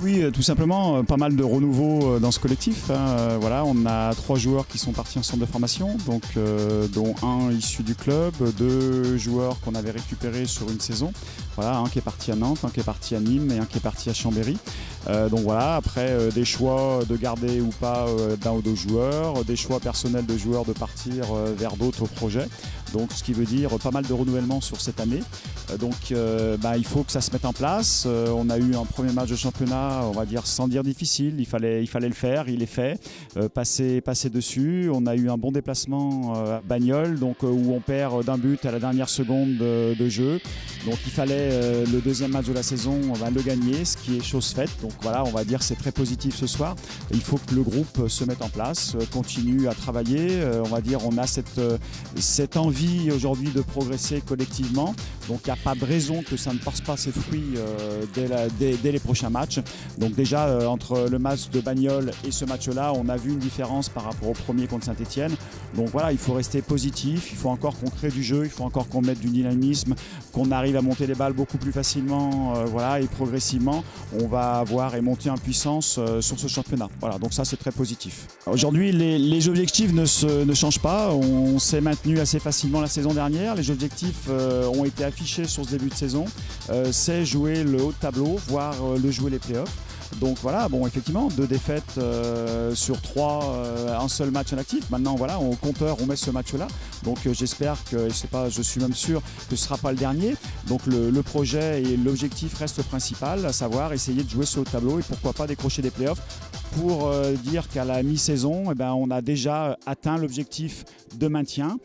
Oui, tout simplement, pas mal de renouveau dans ce collectif. Hein. Voilà, on a 3 joueurs qui sont partis en centre de formation, donc, dont un issu du club, 2 joueurs qu'on avait récupérés sur une saison. Voilà, un qui est parti à Nantes, un qui est parti à Nîmes et un qui est parti à Chambéry. Donc voilà, après des choix de garder ou pas d'un ou deux joueurs, des choix personnels de joueurs de partir vers d'autres projets. Donc ce qui veut dire pas mal de renouvellement sur cette année. Il faut que ça se mette en place. On a eu un premier match de championnat, on va dire sans dire difficile, il fallait le faire, il est fait, passer dessus. On a eu un bon déplacement à Bagnoles, donc, où on perd d'un but à la dernière seconde de jeu. Donc il fallait le deuxième match de la saison le gagner, ce qui est chose faite. Donc voilà, on va dire c'est très positif ce soir. Il faut que le groupe se mette en place, continue à travailler. On va dire on a cette envie aujourd'hui de progresser collectivement. Donc il n'y a pas de raison que ça ne porte pas ses fruits dès les prochains matchs. Donc déjà entre le match de Bagnoles et ce match-là, on a vu une différence par rapport au premier contre Saint-Etienne. Donc voilà, il faut rester positif, il faut encore qu'on crée du jeu, il faut encore qu'on mette du dynamisme, qu'on arrive à monter les balles beaucoup plus facilement, et progressivement, on va avoir et monter en puissance sur ce championnat. Voilà, donc ça c'est très positif. Aujourd'hui, les objectifs ne changent pas. On s'est maintenu assez facilement la saison dernière. Les objectifs ont été affichés sur ce début de saison. C'est jouer le haut de tableau, voire jouer les playoffs. Donc voilà, bon effectivement, 2 défaites sur 3, un seul match inactif. Maintenant voilà, au compteur, on met ce match-là. Donc j'espère que, je suis même sûr que ce ne sera pas le dernier. Donc le projet et l'objectif restent principal, à savoir essayer de jouer ce haut de tableau et pourquoi pas décrocher des playoffs pour dire qu'à la mi-saison, on a déjà atteint l'objectif de maintien.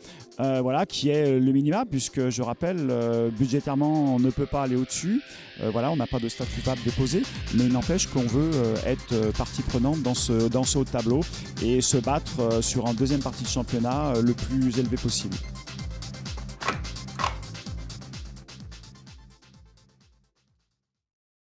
Qui est le minimum, puisque je rappelle, budgétairement on ne peut pas aller au-dessus. On n'a pas de statut PAP déposé, mais il n'empêche qu'on veut être partie prenante dans ce haut de tableau et se battre sur une deuxième partie de championnat le plus élevé possible.